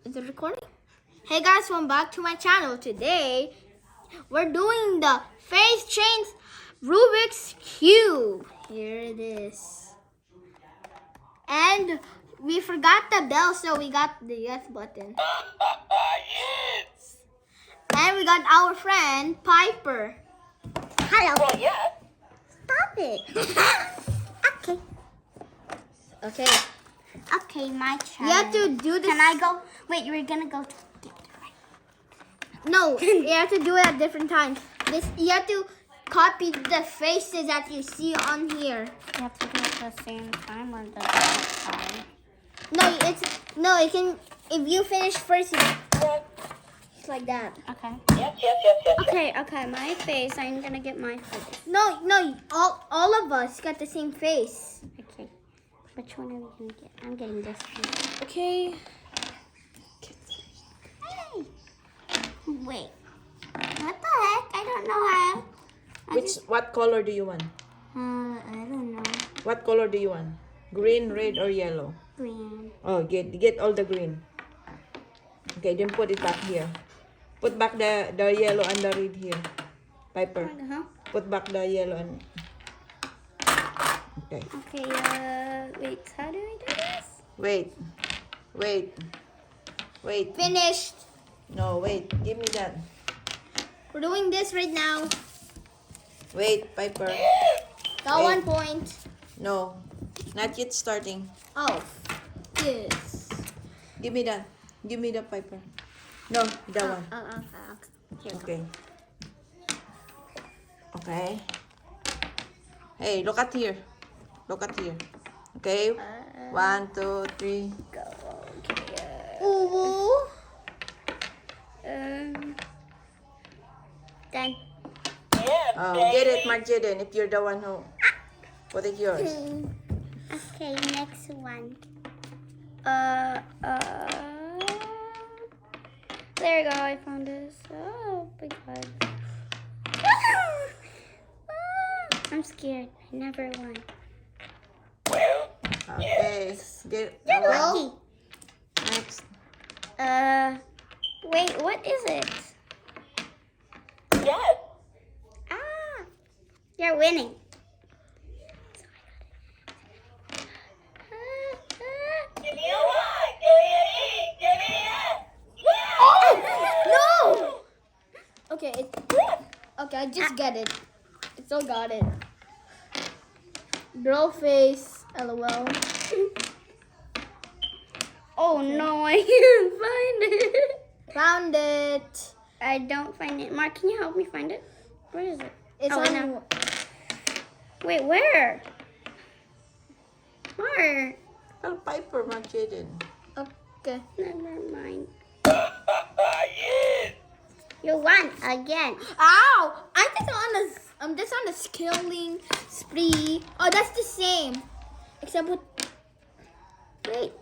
Is it recording? Hey guys, welcome back to my channel. Today, we're doing the face change Rubik's Cube. Here it is. And we forgot the bell, so we got the yes button. Yes. And we got our friend, Piper. Hello. Well, yeah. Stop it. Okay. Okay. Okay, my turn. You have to do this. Can I go? Wait, you're gonna go to get it right. No, you have to do it at different times. You have to copy the faces that you see on here. You have to do it at the same time or the same time? No, it can. If you finish first, it's like that. Okay. Yes. Okay, my face. I'm gonna get my face. No, all of us got the same face. Okay. Which one are we gonna get? I'm getting this one. Okay. Hey! Wait. What the heck? I don't know how. What color do you want? I don't know. What color do you want? Green, red, or yellow? Green. Oh, get all the green. Okay, then put it back here. Put back the yellow and the red here. Piper, Uh-huh. put back the yellow and... Okay. Okay, wait, how do I do this? Wait. Finished. No, wait. Give me that. We're doing this right now. Wait, Piper. Got Wait. 1 point. No, not yet starting. Oh, yes. Give me that. Give me the Piper. No, that one. Here. Okay. Okay. Hey, look at here. Look at here. Okay. 1, 2, 3. Go. Okay. Ooh. Done. Yes, Oh, baby. get it, Marjaden, if you're the one who put it yours. Okay, next one. There we go. I found this. Oh my god. I'm scared. I never won. Okay. Get You're well, lucky. next. Wait. What is it? Yes. Ah, you're winning. Give me a Y. Give me an E. Give me an S. No. Okay. Okay, I just get it. I still got it. Girl face. LOL. Oh no, I can't find it. Found it. I don't find it. Mark, can you help me find it? Where is it? It's Oh, on. no. Wait, where? Mark. Tell Piper, Marjaden. Okay. Never mind. Yes. You won again. Ow! I'm just on a skilling spree. Oh, that's the same. Except with Wait.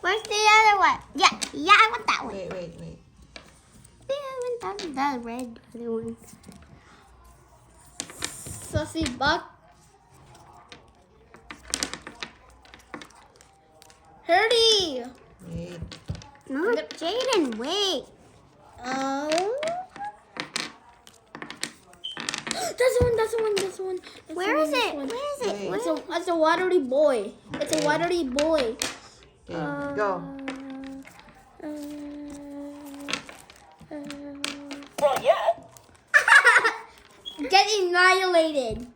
Where's the other one? Yeah, I want that one. Wait. Yeah, I want that red other one. Sussy butt. Hurry! Wait. No, Jaden, wait. Oh. That's the one. Where is it? Where is it? Wait. It's a watery boy. It's a watery boy. Okay, go. Well, yes. Get annihilated.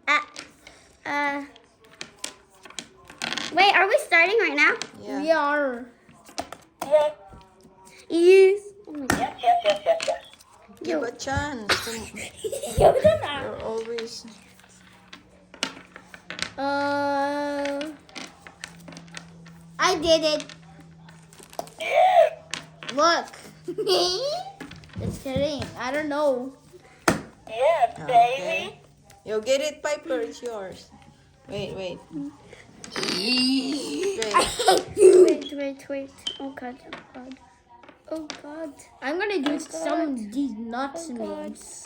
Wait, are we starting right now? Yeah. We are. Yes. Yes. Oh my god. Yes. Give a chance. You're You're always... I did it. Yes. Look. Just kidding. I don't know. Yes, baby. Okay. You get it, Piper. It's yours. Wait. Wait. Wait. Oh god. Oh god. I'm gonna do Oh, some God. of these nuts Oh, God. names.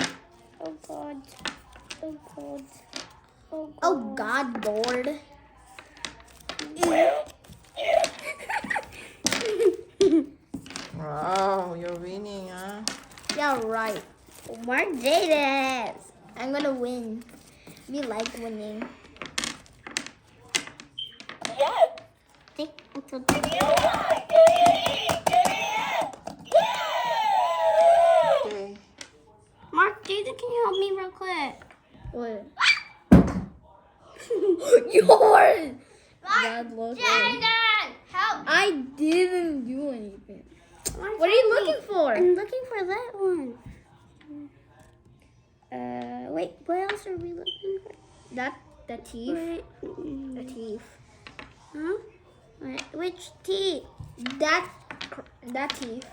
Oh god. Oh god. Oh god. Oh God, Lord. Well, yes. Alright. Mark did it. I'm gonna win. We like winning. Yes. Take until Do you like? Do you eat? Do you yes? Yeah. Okay. Mark, Jason, can you help me real quick? What? Yours! That was Jason, help. I didn't do anything. Mark, What are you help me. looking for? I'm looking for that one. Wait, what else are we looking for? That the teeth. Wait, The teeth. huh? Wait, which teeth? That teeth.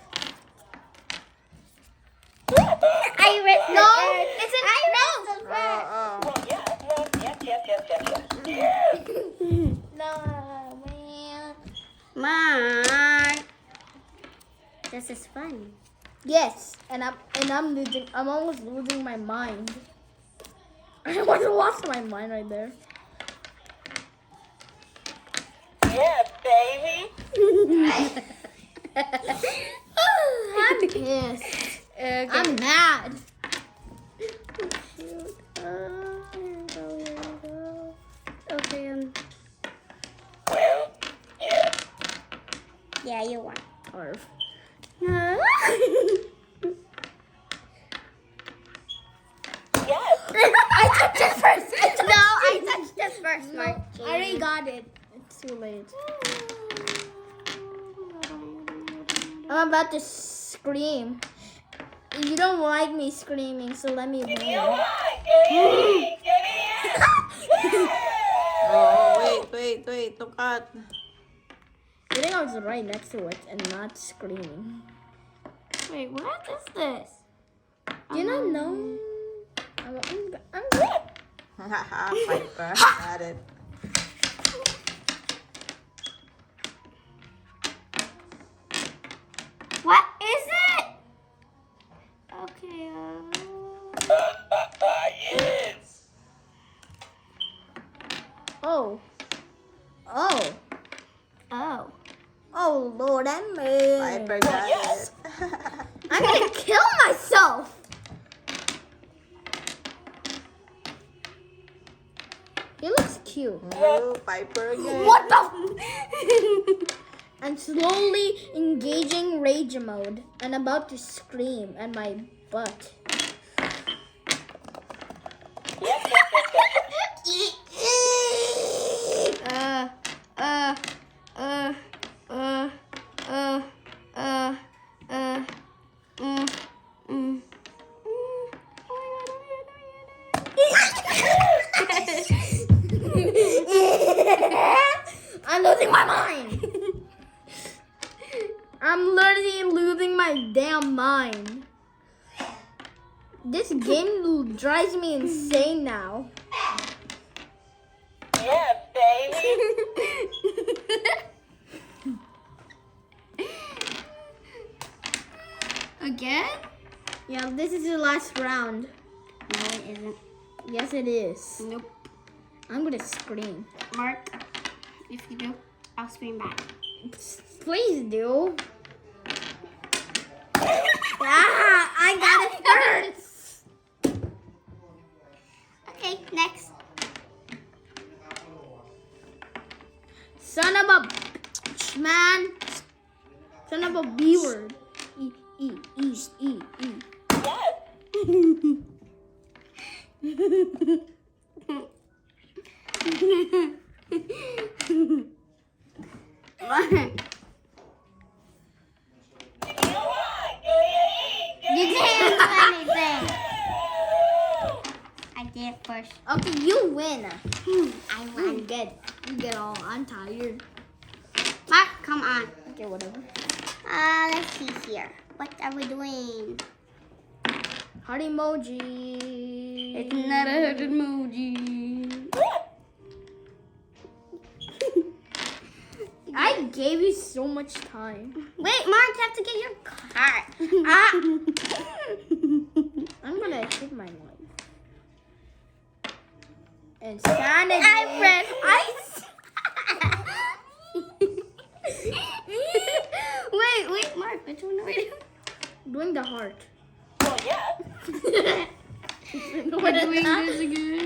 I read the No, first. it's an I read the Oh, first. oh. Well, yes. No, man. Mark, this is fun. Yes, and I'm losing. I'm almost losing my mind. I almost lost my mind right there. Yes, baby. I'm pissed. I'm mad. Here we go. Okay, Well, yes. yeah, you won. Arf. No. Yes. I touched it first. No, I touched it first, Mark. I already got it. It's too late. I'm about to scream. You don't like me screaming, so let me Do you win. like? Do you eat? Do you yes? Oh, wait. Look at. I think I was right next to it and not screaming. Wait, what is this? Do you not know? I'm good. Haha, Piper. Got it. What is it? Okay, Yes. Oh. oh. Oh, Lord, I made. Piper got Yes. it. I'm gonna kill myself. He looks cute. Oh, Piper again. What the? I'm slowly engaging rage mode and about to scream at my butt. Yes. I'm losing my mind. I'm literally losing my damn mind. This game drives me insane now. Yes, baby. Again? Yeah, this is the last round. No, it isn't. Yes, it is. Nope. I'm gonna scream. Mark, if you do, I'll scream back. Please do. Ah, I got it first. Okay, next. Son of a bitch, man. Son of a B word. E. Yes. Mark, Do you like? Do you eat? Do you you didn't do anything. I did first. Okay, you win. I You won. get all. I'm tired. Mark, come on. Okay, whatever. Let's see here. What are we doing? Heart emoji. It's not a heart emoji. I gave you so much time. Wait, Mark, you have to get your card. I'm gonna hit my life. Insanity. I pressed wait, Mark, which one are we doing? Doing the heart. Well, yes. We're doing this again.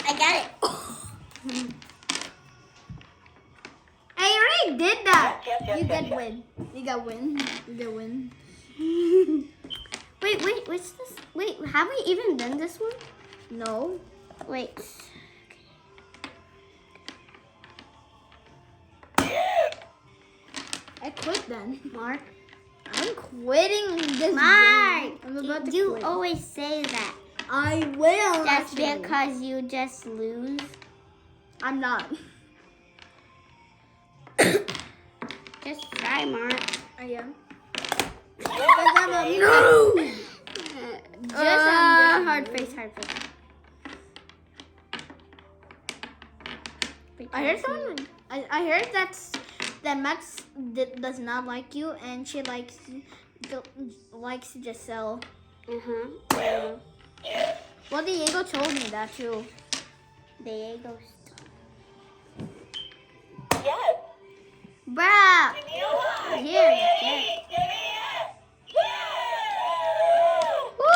I got it. I already did that. Yes, yes, You yes, get yes. win. You got win. You get win. Wait, what's this? Wait, have we even done this one? No. Wait. I quit then. Mark. I'm quitting this Mark, game. I'm about to you quit. always say that. I will. That's actually. because you just lose. I'm not. Just try, Mark. I am. No! Just hard face, hard face. I heard someone. I heard that Max does not like you, and she likes Giselle. Uh-huh. Well, Diego told me that too. Diego. Yes. Bruh. Give me a Y. Here, Give me yes. an E. Give me an F. Yeah. Woo!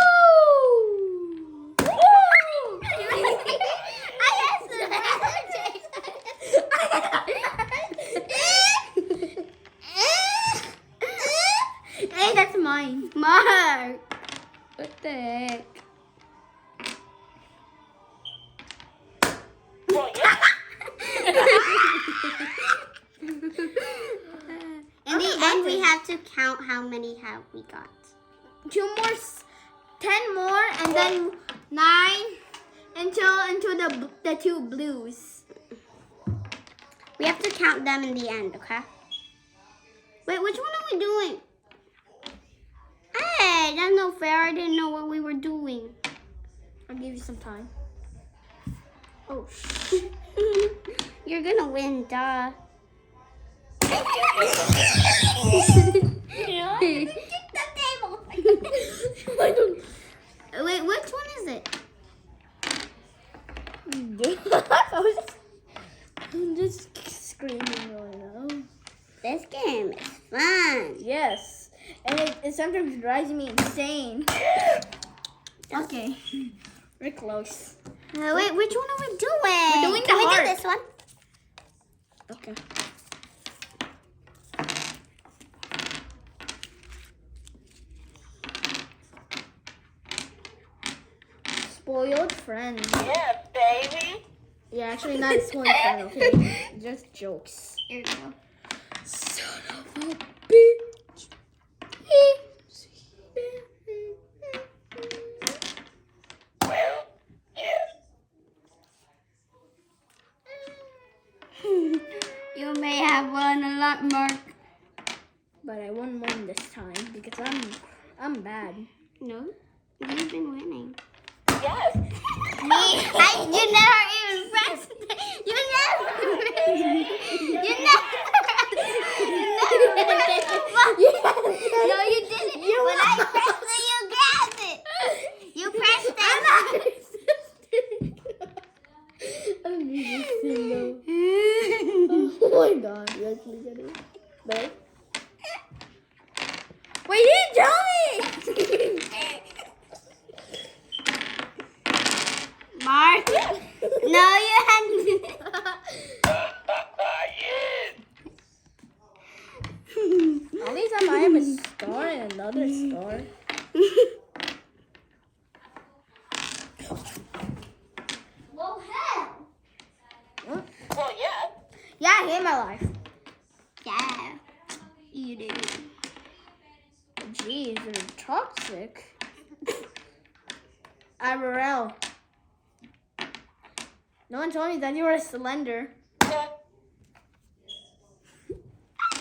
Hey, that's mine. Mark. What the heck? Well, yes. In the end, we have to count how many have we got. 2 more, 10 more, and then 9 until the 2 blues. We have to count them in the end, okay? Wait, which one are we doing? Hey, that's no fair. I didn't know what we were doing. I'll give you some time. Oh, You're gonna win, duh. I don't. Wait, which one is it? I'm just screaming right now. This game is fun. Yes, and it sometimes drives me insane. Okay, we're close. Wait, which one are we doing? We're doing Can the we heart. do this one? Okay. Spoiled friend. Yes, baby. Yeah, actually not spoiled friend. Okay, just jokes. Here we go. Son of a bitch. Well, yes. You may have won a lot, Mark. But I won one this time because I'm bad. No, you've been winning. Yes. You never even pressed it. You never. You never. No, you didn't. When I pressed it, you grabbed it. You pressed it. I'm losing Oh my god, you actually get it. Babe? Wait, you didn't tell me! Mark. No, you hadn't. Yes. At least I have a star and another star. Well, hell. Well, yes. Yeah, I hate my life. Yeah, you do. Jeez, they're toxic. IRL. No one told me that you were slender. Yes.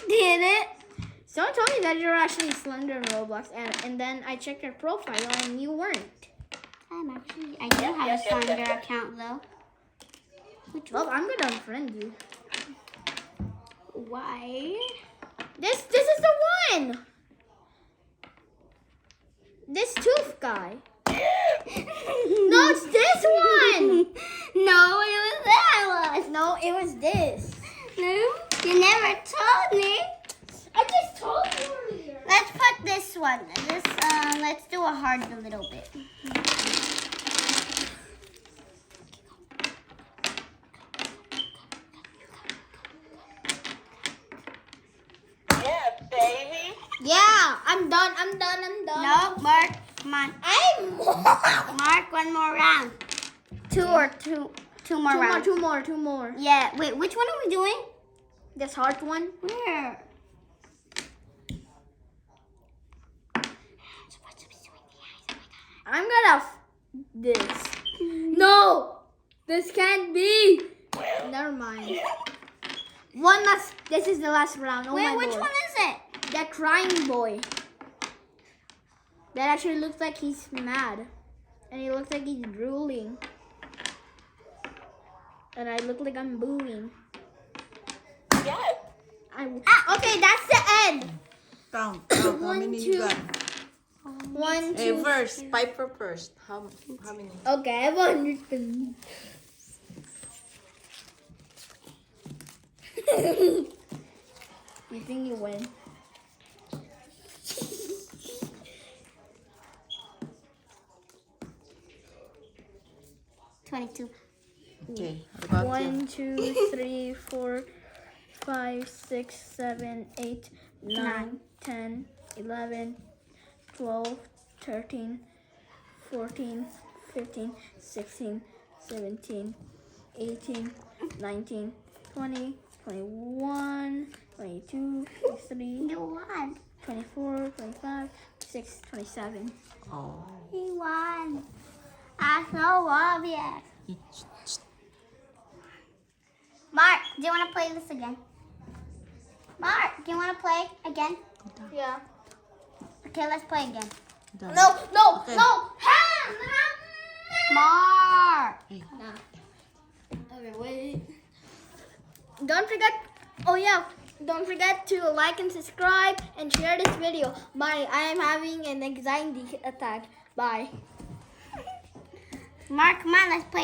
Did it? Someone told me that you were actually slender in Roblox, and then I checked your profile and you weren't. I do have a Slender account though. Which Well, I'm gonna unfriend you. Why? This is the one. This tooth guy. No, it's this one. No, it was that one. No, it was this. No, you never told me. I just told you earlier. Let's put this one. Let's do a hard a little bit. Yeah, baby. Yeah, I'm done. No, Mark, come on. Mark, one more round. Two more rounds. Two more. Yeah. Wait, which one are we doing? This hard one. Where? I'm gonna this. No, this can't be. Never mind. One last. This is the last round. Oh Wait, my which Lord. one is it? That crying boy. That actually looks like he's mad, and he looks like he's drooling, and I look like I'm booing. Yes. Okay, that's the end. Count. How One, many two. you got? 1, Hey, 2. first. Piper first. How many? Okay, I have 100. You think you win? $22. Okay. What about you? 1, 2, 3, 4, 5, 6, 7, 8, 9, 10, 11, 12, 13, 14, 15, 16, 17, 18, 19, 20, 21, 22, 23, You won. 24, 25, 26, 27. Oh. He won. I so obvious. Mark, do you want to play this again? Mark, do you want to play again? Yeah. Okay, let's play again. Done. No. Okay. Mark. Hey. Okay, wait. Don't forget. Oh yeah. Don't forget to like and subscribe and share this video. Bye. I am having an anxiety attack. Bye. Mark, come on, let's play.